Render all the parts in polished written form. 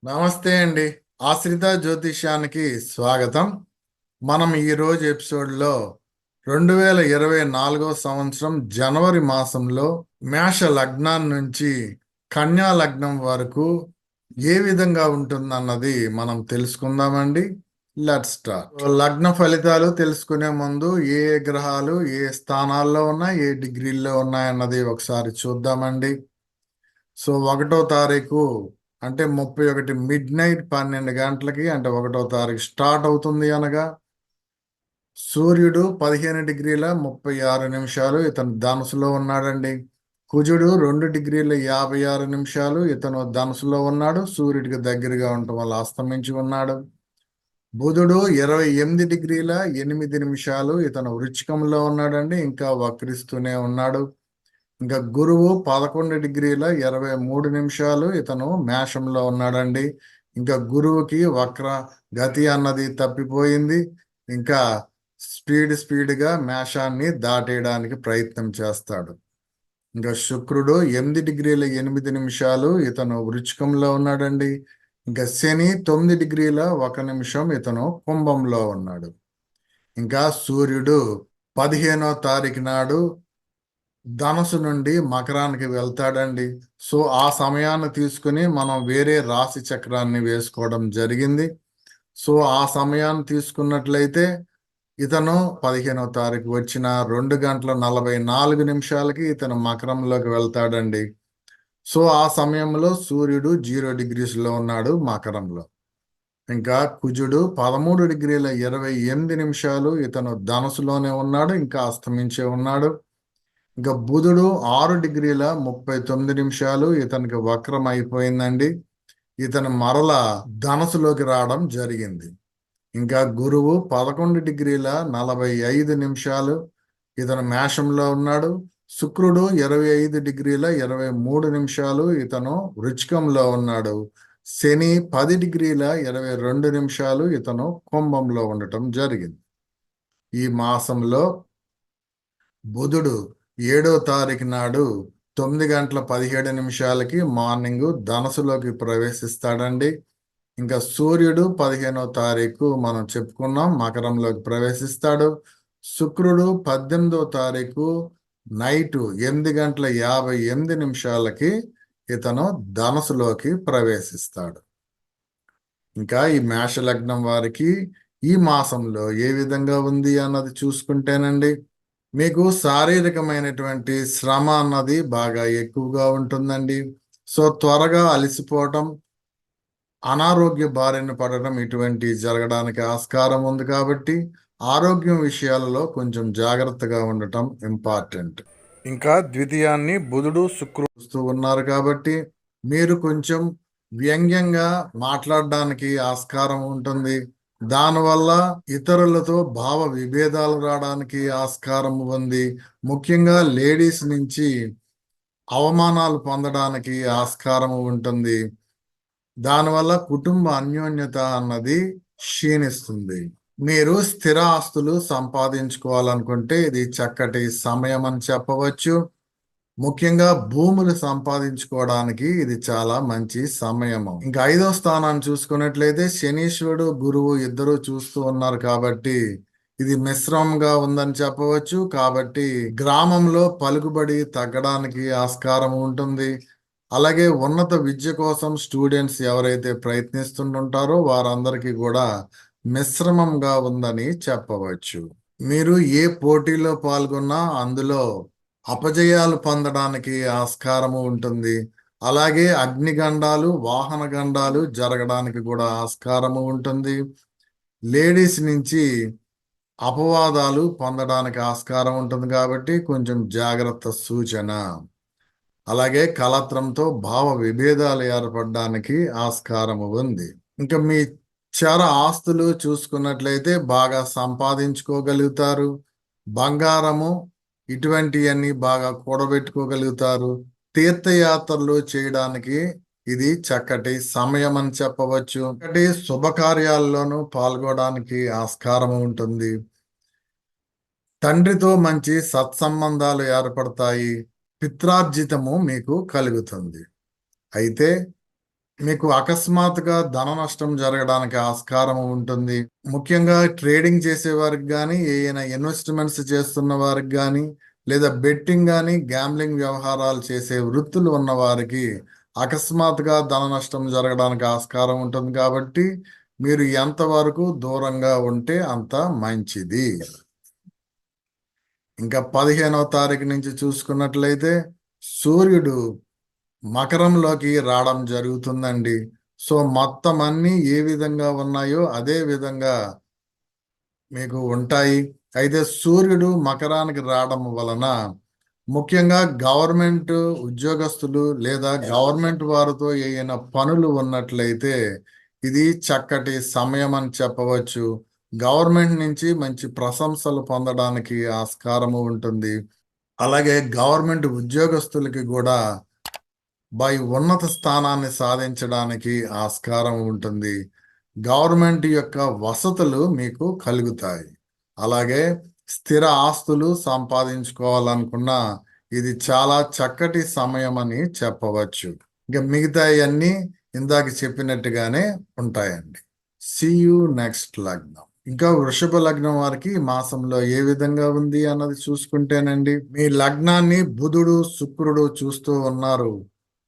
నమస్తే అండి. ఆశ్రిత జ్యోతిష్యానికి స్వాగతం. మనం ఈరోజు ఎపిసోడ్లో 2024 జనవరి మాసంలో మేష లగ్నం నుంచి కన్యా లగ్నం వరకు ఏ విధంగా ఉంటుందన్నది మనం తెలుసుకుందామండి. Let's start. లగ్న ఫలితాలు తెలుసుకునే ముందు ఏ ఏ గ్రహాలు ఏ స్థానాల్లో ఉన్నాయి, ఏ డిగ్రీల్లో ఉన్నాయన్నది ఒకసారి చూద్దామండి. సో 1వ తారీఖు అంటే 31 మిడ్ నైట్ 12 గంటలకి అంటే 1వ తారీఖు స్టార్ట్ అవుతుంది అనగా సూర్యుడు 15 డిగ్రీల 36 నిమిషాలు ఇతను ధనుసులో ఉన్నాడండి. కుజుడు 2 డిగ్రీల 56 నిమిషాలు ఇతను ధనుసులో ఉన్నాడు. సూర్యుడికి దగ్గరగా ఉండటం వల్ల అస్తమించి ఉన్నాడు. బుధుడు 28 డిగ్రీల 8 నిమిషాలు ఇతను వృచ్చికంలో ఉన్నాడండి, ఇంకా వక్రిస్తూనే ఉన్నాడు. ఇంకా గురువు 11 డిగ్రీల 23 నిమిషాలు ఇతను మేషంలో ఉన్నాడండి. ఇంకా గురువుకి వక్ర గతి అన్నది తప్పిపోయింది. ఇంకా స్పీడ్గా మేషాన్ని దాటేయడానికి ప్రయత్నం చేస్తాడు. ఇంకా శుక్రుడు 8 డిగ్రీల 8 నిమిషాలు ఇతను వృచ్చికంలో ఉన్నాడండి. ఇంకా శని 9 డిగ్రీల 1 నిమిషం ఇతను కుంభంలో ఉన్నాడు. ఇంకా సూర్యుడు 15వ తారీఖు నాడు ధనుసు నుండి మకరానికి వెళ్తాడండి. సో ఆ సమయాన్ని తీసుకుని మనం వేరే రాశి చక్రాన్ని వేసుకోవడం జరిగింది. సో ఆ సమయాన్ని తీసుకున్నట్లయితే ఇతను 15వ తారీఖు వచ్చిన 2 గంటల 44 నిమిషాలకి ఇతను మకరంలోకి వెళ్తాడండి. సో ఆ సమయంలో సూర్యుడు 0 డిగ్రీస్లో ఉన్నాడు మకరంలో. ఇంకా కుజుడు 13 డిగ్రీల 28 నిమిషాలు ఇతను ధనుసులోనే ఉన్నాడు, ఇంకా అస్తమించే ఉన్నాడు. ఇంకా బుధుడు 6 డిగ్రీల 39 నిమిషాలు ఇతనికి వక్రం అయిపోయిందండి. ఇతను మరల ధనసులోకి రావడం జరిగింది. ఇంకా గురువు 11 డిగ్రీల 45 నిమిషాలు ఇతను మేషంలో ఉన్నాడు. శుక్రుడు 25 డిగ్రీల 23 నిమిషాలు ఇతను వృచ్చికంలో ఉన్నాడు. శని 10 డిగ్రీల 22 నిమిషాలు ఇతను కుంభంలో ఉండటం జరిగింది. ఈ మాసంలో బుధుడు 7వ తారీఖు నాడు 9 గంటల 17 నిమిషాలకి మార్నింగ్ ధనసులోకి ప్రవేశిస్తాడండి. ఇంకా సూర్యుడు 15వ తారీఖు మనం చెప్పుకున్నాం మకరంలోకి ప్రవేశిస్తాడు. శుక్రుడు 18వ తారీఖు నైటు 8 గంటల 58 నిమిషాలకి ఇతను ధనసులోకి ప్రవేశిస్తాడు. ఇంకా ఈ మేష లగ్నం వారికి ఈ మాసంలో ఏ విధంగా ఉంది అన్నది చూసుకుంటేనండి, మీకు శారీరకమైనటువంటి శ్రమ అన్నది బాగా ఎక్కువగా ఉంటుందండి. సో త్వరగా అలసిపోవటం, అనారోగ్య బారిన పడటం ఇటువంటి జరగడానికి ఆస్కారం ఉంది. కాబట్టి ఆరోగ్యం విషయాలలో కొంచెం జాగ్రత్తగా ఉండటం ఇంపార్టెంట్. ఇంకా ద్వితీయాన్ని బుధుడు శుక్రుడు ఉన్నారు కాబట్టి మీరు కొంచెం వ్యంగ్యంగా మాట్లాడడానికి ఆస్కారం ఉంటుంది. దానివల్ల ఇతరులతో భావ విభేదాలు రావడానికి ఆస్కారం ఉంది. ముఖ్యంగా లేడీస్ నుంచి అవమానాలు పొందడానికి ఆస్కారం ఉంటుంది. దానివల్ల కుటుంబ అన్యోన్యత అన్నది క్షీణిస్తుంది. మీరు స్థిర ఆస్తులు సంపాదించుకోవాలనుకుంటే ఇది చక్కటి సమయం అని చెప్పవచ్చు. ముఖ్యంగా భూములు సంపాదించుకోవడానికి ఇది చాలా మంచి సమయము. ఇంకా 5వ స్థానాన్ని చూసుకున్నట్లయితే శనీశ్వరుడు గురువు ఇద్దరు చూస్తూ ఉన్నారు కాబట్టి ఇది మిశ్రమంగా ఉందని చెప్పవచ్చు. కాబట్టి గ్రామంలో పలుకుబడి తగ్గడానికి ఆస్కారం ఉంటుంది. అలాగే ఉన్నత విద్య కోసం స్టూడెంట్స్ ఎవరైతే ప్రయత్నిస్తుంటారో వారందరికీ కూడా మిశ్రమంగా ఉందని చెప్పవచ్చు. మీరు ఏ పోటీలో పాల్గొన్నా అందులో అపజయాలు పొందడానికి ఆస్కారము ఉంటుంది. అలాగే అగ్నిగండాలు, వాహన గండాలు జరగడానికి కూడా ఆస్కారము ఉంటుంది. లేడీస్ నుంచి అపవాదాలు పొందడానికి ఆస్కారం ఉంటుంది కాబట్టి కొంచెం జాగ్రత్త సూచన. అలాగే కలత్రంతో భావ విభేదాలు ఏర్పడడానికి ఆస్కారము ఉంది. ఇంకా మీ చర ఆస్తులు చూసుకున్నట్లయితే బాగా సంపాదించుకోగలుగుతారు. బంగారము ఇటువంటివన్నీ బాగా కూడబెట్టుకోగలుగుతారు. తీర్థయాత్రలు చేయడానికి ఇది చక్కటి సమయం అని చెప్పవచ్చు. ఒకటి శుభకార్యాల్లోనూ పాల్గొనడానికి ఆస్కారం ఉంటుంది. తండ్రితో మంచి సత్సంబంధాలు ఏర్పడతాయి. పిత్రార్జితము మీకు కలుగుతుంది. అయితే మీకు అకస్మాత్తుగా ధన నష్టం జరగడానికి ఆస్కారం ఉంటుంది. ముఖ్యంగా ట్రేడింగ్ చేసే వారికి కానీ, ఏదైనా ఇన్వెస్ట్మెంట్స్ చేస్తున్న వారికి కానీ, లేదా బెట్టింగ్ కానీ, గ్యాంబ్లింగ్ వ్యవహారాలు చేసే వృత్తులు ఉన్న వారికి అకస్మాత్తుగా ధన నష్టం జరగడానికి ఆస్కారం ఉంటుంది కాబట్టి మీరు ఎంతవరకు దూరంగా ఉంటే అంత మంచిది. ఇంకా 15వ తారీఖు నుంచి చూసుకున్నట్లయితే సూర్యుడు మకరంలోకి రావడం జరుగుతుందండి. సో మొత్తం అన్నీ ఏ విధంగా ఉన్నాయో అదే విధంగా మీకు ఉంటాయి. అయితే సూర్యుడు మకరానికి రావడం వలన ముఖ్యంగా గవర్నమెంట్ ఉద్యోగస్తులు లేదా గవర్నమెంట్ వారితో ఏమైనా పనులు ఉన్నట్లయితే ఇది చక్కటి సమయం అని చెప్పవచ్చు. గవర్నమెంట్ నుంచి మంచి ప్రశంసలు పొందడానికి ఆస్కారము ఉంటుంది. అలాగే గవర్నమెంట్ ఉద్యోగస్తులకి కూడా ఉన్నత స్థానాన్ని సాధించడానికి ఆస్కారం ఉంటుంది. గవర్నమెంట్ యొక్క వసతులు మీకు కలుగుతాయి. అలాగే స్థిర ఆస్తులు సంపాదించుకోవాలనుకున్నా ఇది చాలా చక్కటి సమయం అని చెప్పవచ్చు. ఇంకా మిగతా అన్నీ ఇందాక చెప్పినట్టుగానే ఉంటాయండి. సీ యూ నెక్స్ట్ లగ్నం. ఇంకా వృషభ లగ్నం వారికి మాసంలో ఏ విధంగా ఉంది అన్నది చూసుకుంటేనండి, మీ లగ్నాన్ని బుధుడు శుక్రుడు చూస్తూ ఉన్నారు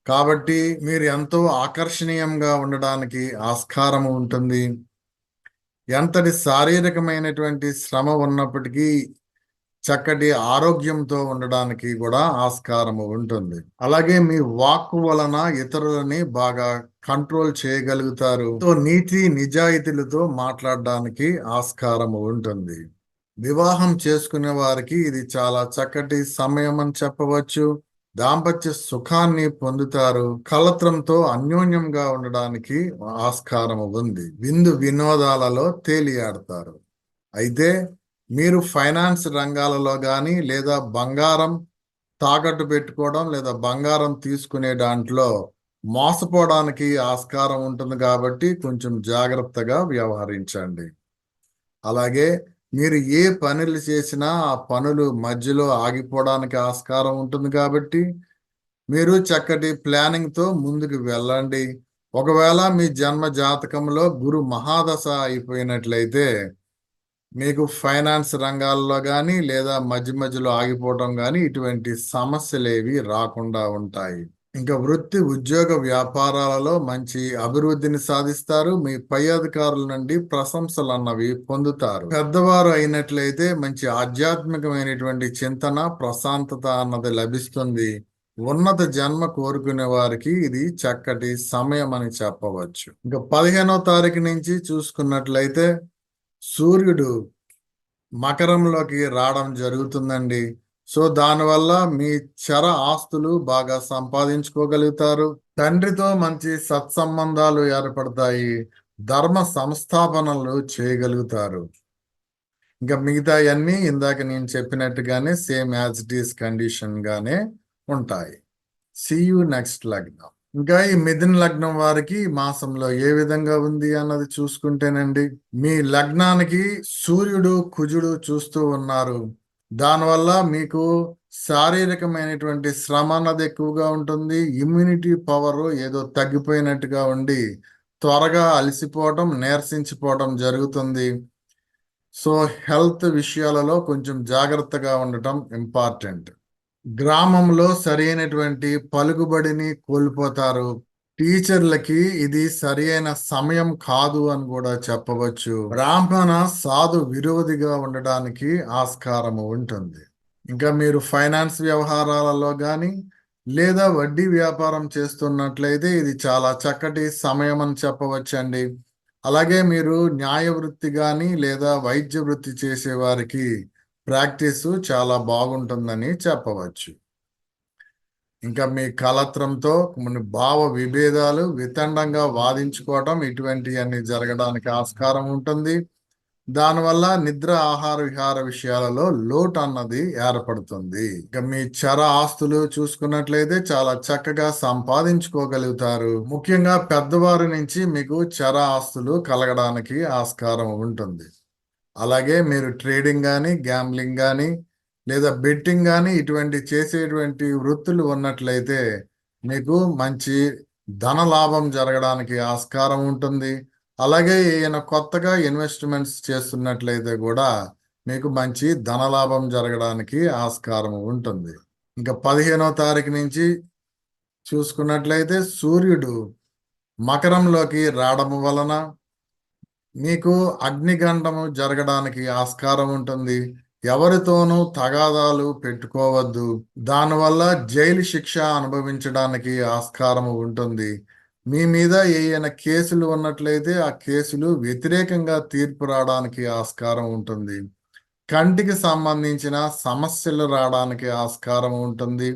కాబట్టి మీరు ఎంతో ఆకర్షణీయంగా ఉండడానికి ఆస్కారం ఉంటుంది. ఎంతటి శారీరకమైనటువంటి శ్రమ ఉన్నప్పటికీ చక్కటి ఆరోగ్యంతో ఉండడానికి కూడా ఆస్కారము ఉంటుంది. అలాగే మీ వాక్కు వలన ఇతరులని బాగా కంట్రోల్ చేయగలుగుతారు. నీతి నిజాయితీలతో మాట్లాడడానికి ఆస్కారము ఉంటుంది. వివాహం చేసుకునే వారికి ఇది చాలా చక్కటి సమయం అని చెప్పవచ్చు. దాంపత్య సుఖాన్ని పొందుతారు. కలత్రంతో అన్యోన్యంగా ఉండడానికి ఆస్కారం ఉంది. విందు వినోదాలలో తేలియాడతారు. అయితే మీరు ఫైనాన్స్ రంగాలలో కానీ లేదా బంగారం తాకట్టు పెట్టుకోవడం లేదా బంగారం తీసుకునే దాంట్లో మోసపోవడానికి ఆస్కారం ఉంటుంది కాబట్టి కొంచెం జాగ్రత్తగా వ్యవహరించండి. అలాగే మీరు ఏ పనులు చేసినా ఆ పనులు మధ్యలో ఆగిపోవడానికి ఆస్కారం ఉంటుంది కాబట్టి మీరు చక్కటి ప్లానింగ్తో ముందుకు వెళ్ళండి. ఒకవేళ మీ జన్మ జాతకంలో గురు మహాదశ అయిపోయినట్లయితే మీకు ఫైనాన్స్ రంగాల్లో కానీ లేదా మధ్య మధ్యలో ఆగిపోవడం కానీ ఇటువంటి సమస్యలేవి రాకుండా ఉంటాయి. ఇంకా వృత్తి ఉద్యోగ వ్యాపారాలలో మంచి అభివృద్ధిని సాధిస్తారు. మీ పై అధికారుల నుండి ప్రశంసలు అన్నవి పొందుతారు. పెద్దవారు అయినట్లయితే మంచి ఆధ్యాత్మికమైనటువంటి చింతన ప్రశాంతత అన్నది లభిస్తుంది. ఉన్నత జన్మ కోరుకునే వారికి ఇది చక్కటి సమయం అని చెప్పవచ్చు. ఇంకా 15వ తారీఖు నుంచి చూసుకున్నట్లయితే సూర్యుడు మకరంలోకి రావడం జరుగుతుందండి. సో దానివల్ల మీ చర ఆస్తులు బాగా సంపాదించుకోగలుగుతారు. తండ్రితో మంచి సత్సంబంధాలు ఏర్పడతాయి. ధర్మ సంస్థాపనలు చేయగలుగుతారు. ఇంకా మిగతా అన్నీ ఇందాక నేను చెప్పినట్టుగానే same as it is condition గానే ఉంటాయి. సీ యూ నెక్స్ట్ లగ్నం. ఇంకా ఈ మిథున లగ్నం వారికి మాసంలో ఏ విధంగా ఉంది అన్నది చూసుకుంటేనండి, మీ లగ్నానికి సూర్యుడు కుజుడు చూస్తూ ఉన్నారు. దానివల్ల మీకు శారీరకమైనటువంటి శ్రమ అన్నది ఎక్కువగా ఉంటుంది. ఇమ్యూనిటీ పవర్ ఏదో తగ్గిపోయినట్టుగా ఉండి త్వరగా అలసిపోవటం నీరసించిపోవటం జరుగుతుంది. సో హెల్త్ విషయాలలో కొంచెం జాగ్రత్తగా ఉండటం ఇంపార్టెంట్. గ్రామంలో సరైనటువంటి పలుకుబడిని కోల్పోతారు. టీచర్లకి ఇది సరైన సమయం కాదు అని కూడా చెప్పవచ్చు. బ్రాహ్మణ సాధు విరోధిగా ఉండడానికి ఆస్కారము ఉంటుంది. ఇంకా మీరు ఫైనాన్స్ వ్యవహారాలలో కానీ లేదా వడ్డీ వ్యాపారం చేస్తున్నట్లయితే ఇది చాలా చక్కటి సమయం అని చెప్పవచ్చండి. అలాగే మీరు న్యాయ వృత్తి కానీ లేదా వైద్య వృత్తి చేసే వారికి ప్రాక్టీస్ చాలా బాగుంటుందని చెప్పవచ్చు. ఇంకా మీ కలత్రంతో కొన్ని భావ విభేదాలు వితండంగా వాదించుకోవటం ఇటువంటివన్నీ జరగడానికి ఆస్కారం ఉంటుంది. దానివల్ల నిద్ర ఆహార విహార విషయాలలో లోటు అన్నది ఏర్పడుతుంది. ఇక మీ చర ఆస్తులు చూసుకున్నట్లయితే చాలా చక్కగా సంపాదించుకోగలుగుతారు. ముఖ్యంగా పెద్దవారి నుంచి మీకు చర ఆస్తులు కలగడానికి ఆస్కారం ఉంటుంది. అలాగే మీరు ట్రేడింగ్ కానీ గ్యాంబ్లింగ్ కానీ లేదా బెట్టింగ్ కానీ ఇటువంటి చేసేటువంటి వృత్తులు ఉన్నట్లయితే మీకు మంచి ధన లాభం జరగడానికి ఆస్కారం ఉంటుంది. అలాగే ఈయన కొత్తగా ఇన్వెస్ట్మెంట్స్ చేస్తున్నట్లయితే కూడా మీకు మంచి ధన లాభం జరగడానికి ఆస్కారం ఉంటుంది. ఇంకా 15వ తారీఖు నుంచి చూసుకున్నట్లయితే సూర్యుడు మకరంలోకి రావడం వలన మీకు అగ్నిగండము జరగడానికి ఆస్కారం ఉంటుంది. ఎవరితోనూ తగాదాలు పెట్టుకోవద్దు. దానివల్ల జైలు శిక్ష అనుభవించడానికి ఆస్కారం ఉంటుంది. మీ మీద ఏమైనా కేసులు ఉన్నట్లయితే ఆ కేసులు వ్యతిరేకంగా తీర్పు రావడానికి ఆస్కారం ఉంటుంది. కంటికి సంబంధించిన సమస్యలు రావడానికి ఆస్కారం ఉంటుంది.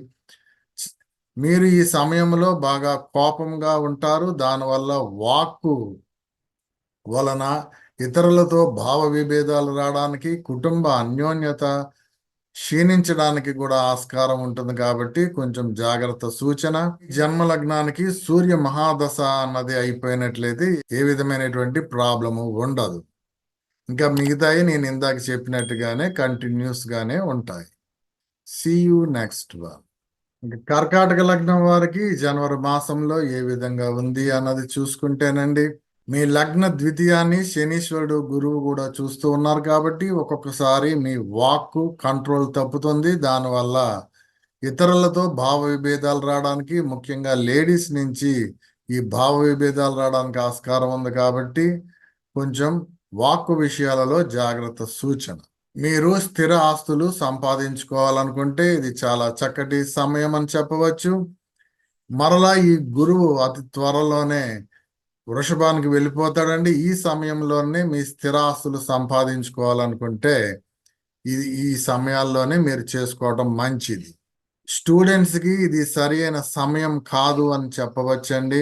మీరు ఈ సమయంలో బాగా కోపంగా ఉంటారు. దానివల్ల వాక్కు వలన ఇతరులతో భావ విభేదాలు రావడానికి, కుటుంబ అన్యోన్యత క్షీణించడానికి కూడా ఆస్కారం ఉంటుంది. కాబట్టి కొంచెం జాగ్రత్త సూచన. జన్మ లగ్నానికి సూర్య మహాదశ అన్నది అయిపోయినట్లయితే ఏ విధమైనటువంటి ప్రాబ్లము ఉండదు. ఇంకా మిగతాయి నేను ఇందాక చెప్పినట్టుగానే కంటిన్యూస్ గానే ఉంటాయి. See you next one. ఇంకా కర్కాటక లగ్నం వారికి జనవరి మాసంలో ఏ విధంగా ఉంది అన్నది చూసుకుంటేనండి, మీ లగ్న ద్వితీయాన్ని శనీశ్వరుడు గురువు కూడా చూస్తూ ఉన్నారు. కాబట్టి ఒక్కొక్కసారి మీ వాక్కు కంట్రోల్ తప్పుతుంది. దానివల్ల ఇతరులతో భావ విభేదాలు రావడానికి, ముఖ్యంగా లేడీస్ నుంచి ఈ భావ విభేదాలు రావడానికి ఆస్కారం ఉంది. కాబట్టి కొంచెం వాక్కు విషయాలలో జాగ్రత్త సూచన. మీరు స్థిర ఆస్తులు సంపాదించుకోవాలనుకుంటే ఇది చాలా చక్కటి సమయం అని చెప్పవచ్చు. మరలా ఈ గురువు అతి త్వరలోనే వృషభానికి వెళ్ళిపోతాడండి. ఈ సమయంలోనే మీ స్థిర ఆస్తులు సంపాదించుకోవాలనుకుంటే ఈ సమయాల్లోనే మీరు చేసుకోవడం మంచిది. స్టూడెంట్స్కి ఇది సరి అయిన సమయం కాదు అని చెప్పవచ్చండి.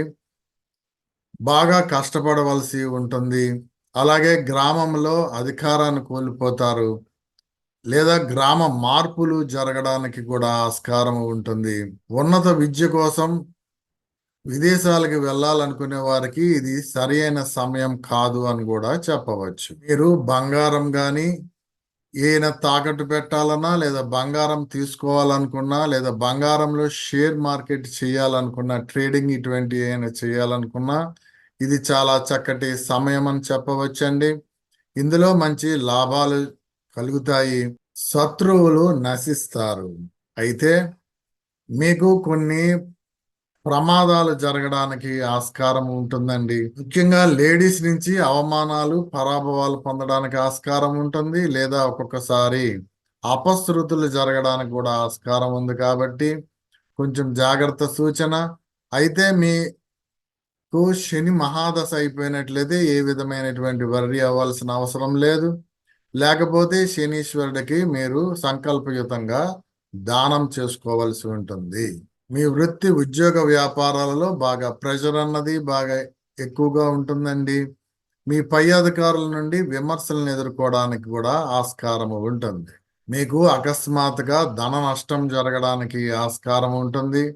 బాగా కష్టపడవలసి ఉంటుంది. అలాగే గ్రామంలో అధికారాన్ని కోల్పోతారు, లేదా గ్రామ మార్పులు జరగడానికి కూడా ఆస్కారం ఉంటుంది. ఉన్నత విద్య కోసం విదేశాలకు వెళ్ళాలనుకునే వారికి ఇది సరి అయిన సమయం కాదు అని కూడా చెప్పవచ్చు. మీరు బంగారం కానీ ఏదైనా తాకట్టు పెట్టాలన్నా, లేదా బంగారం తీసుకోవాలనుకున్నా, లేదా బంగారంలో షేర్ మార్కెట్ చేయాలనుకున్నా, ట్రేడింగ్ ఇటువంటి ఏమైనా చేయాలనుకున్నా ఇది చాలా చక్కటి సమయం అని చెప్పవచ్చండి. ఇందులో మంచి లాభాలు కలుగుతాయి. శత్రువులు నశిస్తారు. అయితే మీకు కొన్ని ప్రమాదాలు జరగడానికి ఆస్కారం ఉంటుందండి. ముఖ్యంగా లేడీస్ నుంచి అవమానాలు, పరాభవాలు పొందడానికి ఆస్కారం ఉంటుంది. లేదా ఒక్కొక్కసారి అపశృతులు జరగడానికి కూడా ఆస్కారం ఉంది. కాబట్టి కొంచెం జాగ్రత్త సూచన. అయితే మీకు శని మహాదశ అయిపోయినట్లయితే ఏ విధమైనటువంటి వర్రీ అవ్వాల్సిన అవసరం లేదు. లేకపోతే శనీశ్వరుడికి మీరు సంకల్పయుతంగా దానం చేసుకోవలసి ఉంటుంది. మీ వృత్తి, ఉద్యోగ వ్యాపారాలలో బాగా ప్రెషర్ అన్నది బాగా ఎక్కువగా ఉంటుందండి. మీ పై అధికారుల నుండి విమర్శలను ఎదుర్కోవడానికి కూడా ఆస్కారం ఉంటుంది. మీకు అకస్మాత్తుగా ధన నష్టం జరగడానికి ఆస్కారం ఉంటుంది.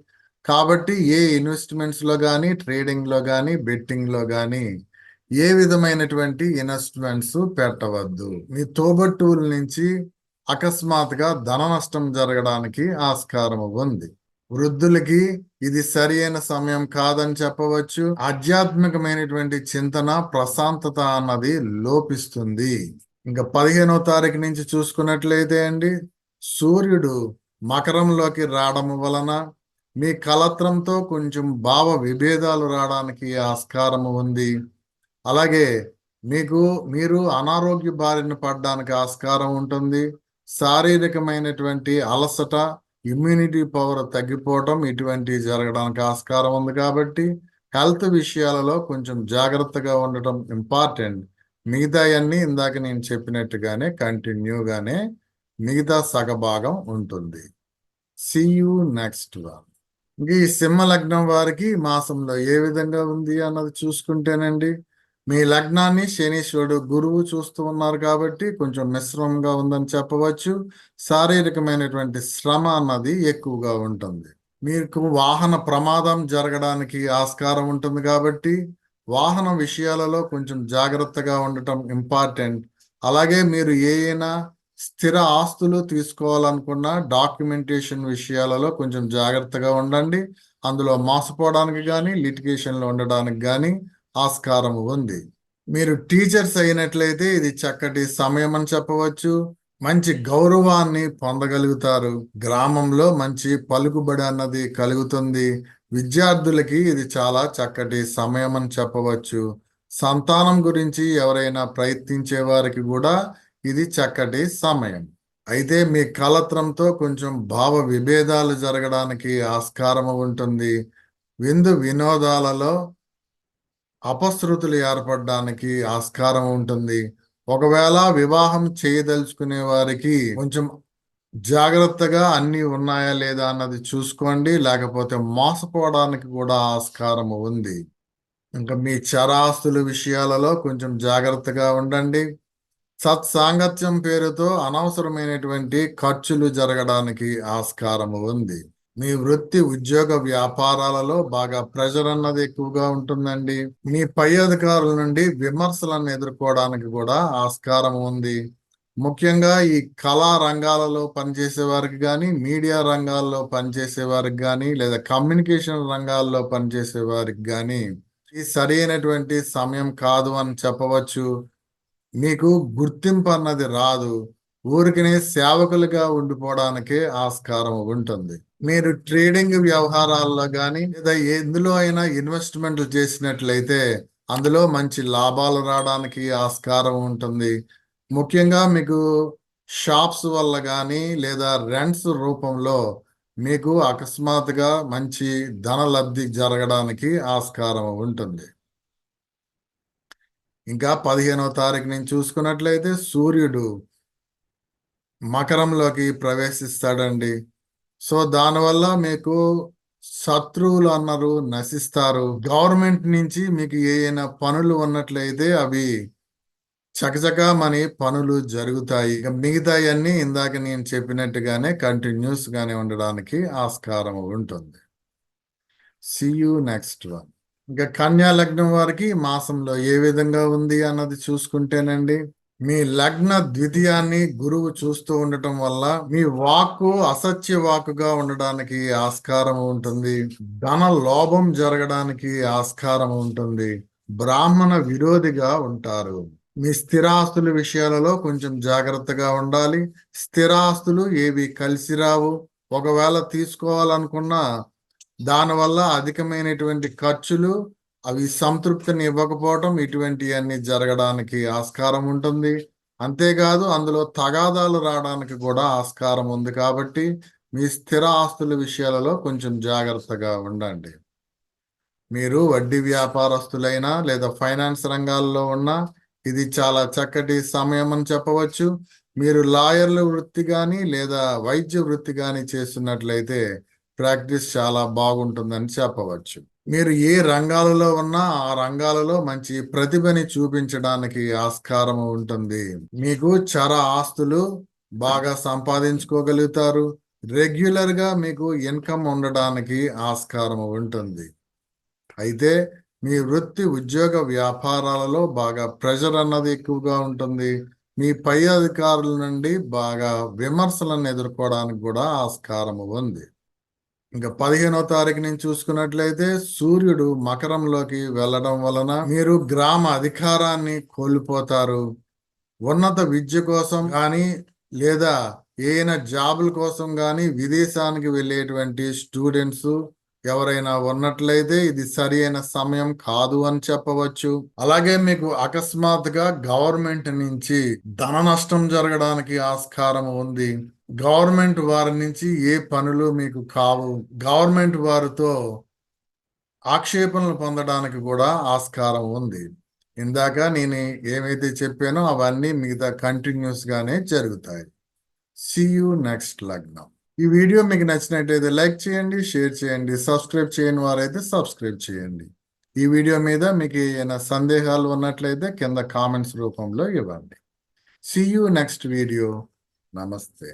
కాబట్టి ఏ ఇన్వెస్ట్మెంట్స్లో కానీ, ట్రేడింగ్లో కానీ, బెట్టింగ్లో కానీ ఏ విధమైనటువంటి ఇన్వెస్ట్మెంట్స్ పెట్టవద్దు. మీ తోబట్టువుల నుంచి అకస్మాత్తుగా ధన నష్టం జరగడానికి ఆస్కారం ఉంది. వృద్ధులకి ఇది సరి అయిన సమయం కాదని చెప్పవచ్చు. ఆధ్యాత్మికమైనటువంటి చింతన, ప్రశాంతత అన్నది లోపిస్తుంది. ఇంకా 15వ తారీఖు నుంచి చూసుకున్నట్లయితే అండి, సూర్యుడు మకరంలోకి రావడం వలన మీ కలత్రంతో కొంచెం భావ విభేదాలు రావడానికి ఆస్కారం ఉంది. అలాగే మీరు అనారోగ్య బారిన పడడానికి ఆస్కారం ఉంటుంది. శారీరకమైనటువంటి అలసట, ఇమ్యూనిటీ పవర్ తగ్గిపోవటం ఇటువంటివి జరగడానికి ఆస్కారం ఉంది. కాబట్టి హెల్త్ విషయాలలో కొంచెం జాగ్రత్తగా ఉండటం ఇంపార్టెంట్. మిగతాయన్నీ ఇందాక నేను చెప్పినట్టుగానే కంటిన్యూగానే మిగతా సగభాగం ఉంటుంది. See you next one. ఇంక ఈ సింహ లగ్నం వారికి మాసంలో ఏ విధంగా ఉంది అన్నది చూసుకుంటేనండి, మీ లగ్నాన్ని శనీశ్వరుడు గురువు చూస్తూ ఉన్నారు. కాబట్టి కొంచెం మిశ్రమంగా ఉందని చెప్పవచ్చు. శారీరకమైనటువంటి శ్రమ అన్నది ఎక్కువగా ఉంటుంది. మీకు వాహన ప్రమాదం జరగడానికి ఆస్కారం ఉంటుంది. కాబట్టి వాహన విషయాలలో కొంచెం జాగ్రత్తగా ఉండటం ఇంపార్టెంట్. అలాగే మీరు ఏమైనా స్థిర ఆస్తులు తీసుకోవాలనుకున్న డాక్యుమెంటేషన్ విషయాలలో కొంచెం జాగ్రత్తగా ఉండండి. అందులో మోసపోవడానికి కానీ లిటిగేషన్లో ఉండడానికి కానీ ఆస్కారం ఉంది. మీరు టీచర్స్ అయినట్లయితే ఇది చక్కటి సమయం అని చెప్పవచ్చు. మంచి గౌరవాన్ని పొందగలుగుతారు. గ్రామంలో మంచి పలుకుబడి అన్నది కలుగుతుంది. విద్యార్థులకి ఇది చాలా చక్కటి సమయం అని చెప్పవచ్చు. సంతానం గురించి ఎవరైనా ప్రయత్నించే వారికి కూడా ఇది చక్కటి సమయం. అయితే మీ కలత్రంతో కొంచెం భావ విభేదాలు జరగడానికి ఆస్కారం ఉంటుంది. విందు వినోదాలలో అపశృతులు ఏర్పడడానికి ఆస్కారం ఉంటుంది. ఒకవేళ వివాహం చేయదలుచుకునే వారికి కొంచెం జాగ్రత్తగా అన్నీ ఉన్నాయా లేదా అన్నది చూసుకోండి, లేకపోతే మోసపోవడానికి కూడా ఆస్కారం ఉంది. ఇంకా మీ చరాస్తుల విషయాలలో కొంచెం జాగ్రత్తగా ఉండండి. సత్సాంగత్యం పేరుతో అనవసరమైనటువంటి ఖర్చులు జరగడానికి ఆస్కారం ఉంది. మీ వృత్తి ఉద్యోగ వ్యాపారాలలో బాగా ప్రెషర్ అన్నది ఎక్కువగా ఉంటుందండి. మీ పై అధికారుల నుండి విమర్శలను ఎదుర్కోవడానికి కూడా ఆస్కారం ఉంది. ముఖ్యంగా ఈ కళా రంగాలలో పనిచేసే వారికి కానీ, మీడియా రంగాల్లో పనిచేసే వారికి కానీ, లేదా కమ్యూనికేషన్ రంగాల్లో పనిచేసే వారికి కానీ ఈ సరైనటువంటి సమయం కాదు అని చెప్పవచ్చు. మీకు గుర్తింపు అన్నది రాదు. ఊరికనే సేవకులుగా ఉండిపోవడానికే ఆస్కారం ఉంటుంది. మీరు ట్రేడింగ్ వ్యవహారాల్లో కానీ లేదా ఎందులో అయినా ఇన్వెస్ట్మెంట్లు చేసినట్లయితే అందులో మంచి లాభాలు రావడానికి ఆస్కారం ఉంటుంది. ముఖ్యంగా మీకు షాప్స్ వల్ల కానీ లేదా రెంట్స్ రూపంలో మీకు అకస్మాత్తుగా మంచి ధన లబ్ధి జరగడానికి ఆస్కారం ఉంటుంది. ఇంకా 15వ తారీఖు నుంచి చూసుకున్నట్లయితే సూర్యుడు మకరంలోకి ప్రవేశిస్తాడండి. సో దానివల్ల మీకు శత్రువులు అన్నారు నశిస్తారు. గవర్నమెంట్ నుంచి మీకు ఏమైనా పనులు ఉన్నట్లయితే అవి చకచకా మన పనులు జరుగుతాయి. ఇక మిగతాయన్నీ ఇందాక నేను చెప్పినట్టుగానే కంటిన్యూస్ గానే ఉండడానికి ఆస్కారం ఉంటుంది. See you next one. ఇంకా కన్యా లగ్నం వారికి మాసంలో ఏ విధంగా ఉంది అన్నది చూసుకుంటేనండి, మీ లగ్న ద్వితీయాన్ని గురువు చూస్తూ ఉండటం వల్ల మీ వాక్కు అసత్య వాక్కుగా ఉండడానికి ఆస్కారం ఉంటుంది. ధన లోభం జరగడానికి ఆస్కారం ఉంటుంది. బ్రాహ్మణ విరోధిగా ఉంటారు. మీ స్థిరాస్తుల విషయాలలో కొంచెం జాగ్రత్తగా ఉండాలి. స్థిరాస్తులు ఏవి కలిసి రావు. ఒకవేళ తీసుకోవాలనుకున్నా దానివల్ల అధికమైనటువంటి ఖర్చులు, అవి సంతృప్తిని ఇవ్వకపోవటం, ఇటువంటివన్నీ జరగడానికి ఆస్కారం ఉంటుంది. అంతేకాదు అందులో తగాదాలు రావడానికి కూడా ఆస్కారం ఉంది. కాబట్టి మీ స్థిర ఆస్తుల విషయాలలో కొంచెం జాగ్రత్తగా ఉండండి. మీరు వడ్డీ వ్యాపారస్తులైనా లేదా ఫైనాన్స్ రంగాల్లో ఉన్నా ఇది చాలా చక్కటి సమయం అని చెప్పవచ్చు. మీరు లాయర్ల వృత్తి కానీ లేదా వైద్య వృత్తి కానీ చేస్తున్నట్లయితే ప్రాక్టీస్ చాలా బాగుంటుందని చెప్పవచ్చు. మీరు ఏ రంగాలలో ఉన్నా ఆ రంగాలలో మంచి ప్రతిభని చూపించడానికి ఆస్కారం ఉంటుంది. మీకు చర ఆస్తులు బాగా సంపాదించుకోగలుగుతారు. రెగ్యులర్ గా మీకు ఇన్కమ్ ఉండడానికి ఆస్కారం ఉంటుంది. అయితే మీ వృత్తి ఉద్యోగ వ్యాపారాలలో బాగా ప్రెషర్ అన్నది ఎక్కువగా ఉంటుంది. మీ పై అధికారుల నుండి బాగా విమర్శలను ఎదుర్కోవడానికి కూడా ఆస్కారం ఉంది. ఇంకా 15వ తారీఖు నుంచి చూసుకున్నట్లయితే సూర్యుడు మకరంలోకి వెళ్ళడం వలన మీరు గ్రామ అధికారాన్ని కోల్పోతారు. ఉన్నత విద్య కోసం కానీ లేదా ఏదైనా జాబుల కోసం కానీ విదేశానికి వెళ్ళేటువంటి స్టూడెంట్స్ ఎవరైనా ఉన్నట్లయితే ఇది సరి అయిన సమయం కాదు అని చెప్పవచ్చు. అలాగే మీకు అకస్మాత్తుగా గవర్నమెంట్ నుంచి ధన నష్టం జరగడానికి ఆస్కారం ఉంది. గవర్నమెంట్ వారి నుంచి ఏ పనులు మీకు కావు. గవర్నమెంట్ వారితో ఆక్షేపణలు పొందడానికి కూడా ఆస్కారం ఉంది. ఇందాక నేను ఏమైతే చెప్పానో అవన్నీ మిగతా కంటిన్యూస్ గానే జరుగుతాయి. సీ యూ నెక్స్ట్ లగ్నం. ఈ వీడియో మీకు నచ్చినట్టయితే లైక్ చేయండి, షేర్ చేయండి. సబ్స్క్రైబ్ చేయని వారైతే సబ్స్క్రైబ్ చేయండి. ఈ వీడియో మీద మీకు ఏమైనా సందేహాలు ఉన్నట్లయితే కింద కామెంట్స్ రూపంలో ఇవ్వండి. See you next video. నమస్తే.